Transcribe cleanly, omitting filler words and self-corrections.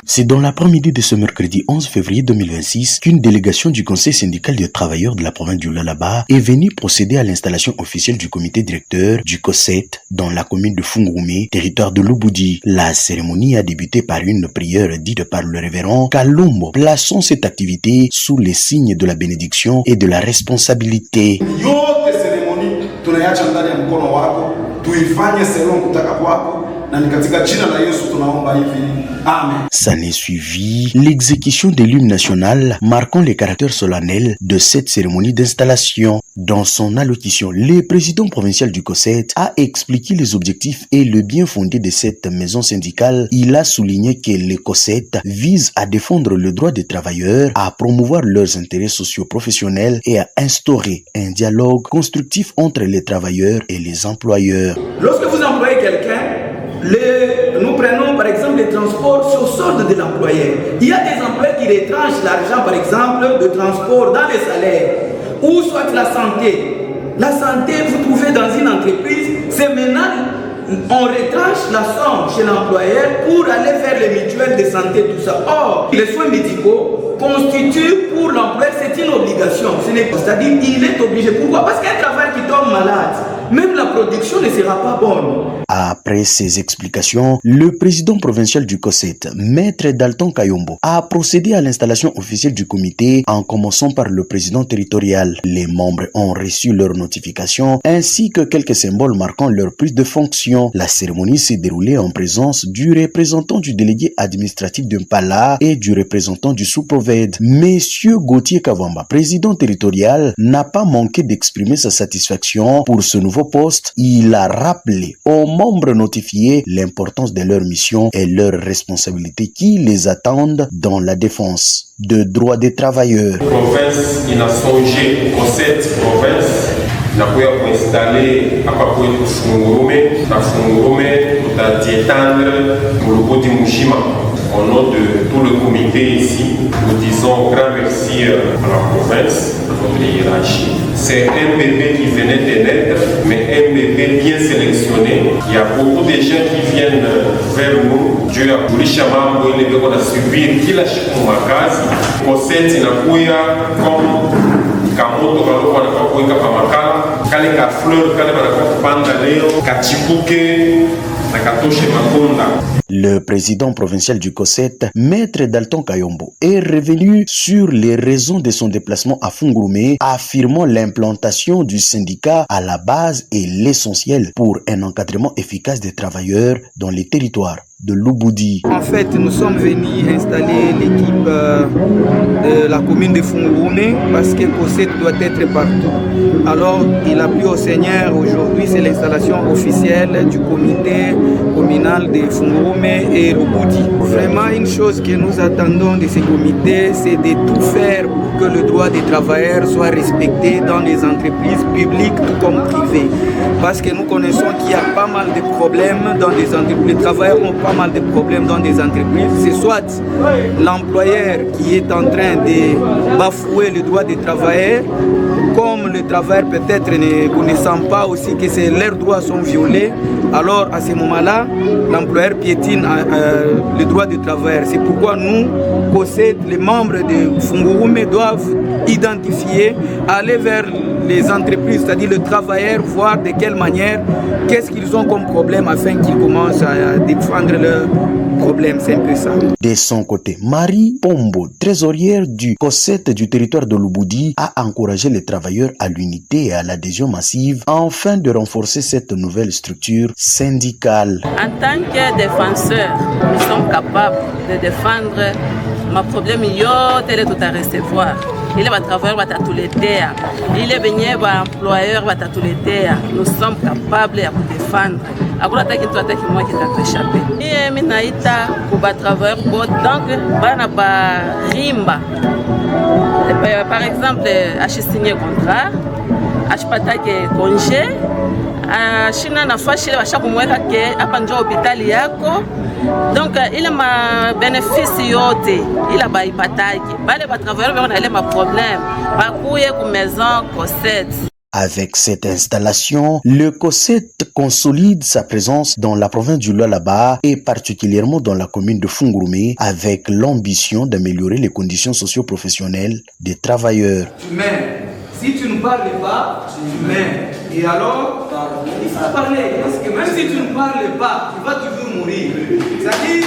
C'est dans l'après-midi de ce mercredi 11 février 2026 qu'une délégation du Conseil syndical des travailleurs de la province du Lualaba est venue procéder à l'installation officielle du comité directeur du COSET dans la commune de Fungurume, territoire de Lubudi. La cérémonie a débuté par une prière dite par le révérend Kalumbo, plaçant cette activité sous les signes de la bénédiction et de la responsabilité. S'en est suivi l'exécution de l'hymne national marquant le caractère solennel de cette cérémonie d'installation. Dans son allocution, le président provincial du COSET a expliqué les objectifs et le bien fondé de cette maison syndicale. Il a souligné que le COSET vise à défendre le droit des travailleurs, à promouvoir leurs intérêts socio-professionnels et à instaurer un dialogue constructif entre les travailleurs et les employeurs. Lorsque vous employez quelqu'un, nous prenons par exemple les transports sur solde de l'employeur. Il y a des employeurs qui retranchent l'argent par exemple de transport dans les salaires. Ou soit la santé. La santé, vous trouvez dans une entreprise, c'est maintenant on retranche la somme chez l'employeur pour aller vers les mutuelles de santé, tout ça. Or, les soins médicaux constituent pour l'employeur, c'est une obligation. C'est-à-dire il est obligé. Pourquoi? Parce qu'un travail qui tombe malade, même la production ne sera pas bonne. Après ces explications, le président provincial du COSET, Maître Dalton Kayombo, a procédé à l'installation officielle du comité en commençant par le président territorial. Les membres ont reçu leur notification ainsi que quelques symboles marquant leur prise de fonction. La cérémonie s'est déroulée en présence du représentant du délégué administratif de Mpala et du représentant du sous-provède. Monsieur Gauthier Kavamba, président territorial, n'a pas manqué d'exprimer sa satisfaction pour ce nouveau poste. Il a rappelé aux membres notifiés l'importance de leur mission et leurs responsabilités qui les attendent dans la défense de droits des travailleurs. Province inasonje COSET province na kuya kuinstale hapa kwetu Fungurume na Fungurume tutajietendre Mulubudi Mushima. Au nom de tout le comité ici, nous disons grand merci à la province, à notre hiérarchie. C'est un bébé qui venait de naître, mais un bébé bien sélectionné. Il y a beaucoup de gens qui viennent vers nous. Dieu a kulisha mambo ile beko na subiri kila siku makazi. COSET inakuya comme kamoto kaloko anakuwa kuweka pa makala. Kale ka fleur kale banakuwa kupanda leo kachipuke na katoshe makonda. Le président provincial du COSET, Maître Dalton Kayombo, est revenu sur les raisons de son déplacement à Fungurume, affirmant l'implantation du syndicat à la base est l'essentiel pour un encadrement efficace des travailleurs dans les territoires de Lubudi. En fait, nous sommes venus installer l'équipe de la commune de Fungurume parce que COSET doit être partout. Alors, il a plu au Seigneur. Aujourd'hui, c'est l'installation officielle du comité communal de Fungurume et Lubudi. Vraiment, une chose que nous attendons de ces comités, c'est de tout faire pour que le droit des travailleurs soit respecté dans les entreprises publiques tout comme privées. Parce que nous connaissons qu'il y a pas mal de problèmes dans les entreprises. Les travailleurs ont pas mal de problèmes dans des entreprises. C'est soit l'employeur qui est en train de bafouer le droit des travailleurs, comme le travailleur peut-être ne connaissant pas aussi que leurs droits sont violés. Alors à ce moment-là, l'employeur piétine le droit du travailleur. C'est pourquoi nous, COSET, les membres de Fungurume doivent identifier, aller vers les entreprises, c'est-à-dire le travailleur, voir de quelle manière, qu'est-ce qu'ils ont comme problème afin qu'ils commencent à défendre leurs problèmes. C'est un peu ça. De son côté, Marie Pombo, trésorière du COSET du territoire de Lubudi, a encouragé les travailleurs à l'unité et à l'adhésion massive afin de renforcer cette nouvelle structure syndicale. En tant que défenseur, nous sommes capables de défendre ma problème yote tout à recevoir. Il va travailler va tatuletea. Il est venu va employeur va tatuletea. Nous sommes capables de défendre. Akuna taki tu ataki moi qui t'a échappé. Et minaita kuba travailleur bon donc bana ba rimba. Par exemple, ache signé contrat, ache patake congé. Shina nafasi ile washa kumweka ke hapa ndio hospitali yako. Donc ile ma bénéfice yote ile baipataki. Bale ba travailleurs wana ile ma problème. Bakuye ku maison COSET. Avec cette installation, le COSET consolide sa présence dans la province du Lualaba et particulièrement dans la commune de Fungurume avec l'ambition d'améliorer les conditions socio-professionnelles des travailleurs. Si tu ne parles pas, tu meurs. Et alors, il faut parler. Parce que même si tu ne parles pas, tu vas toujours mourir. C'est-à-dire,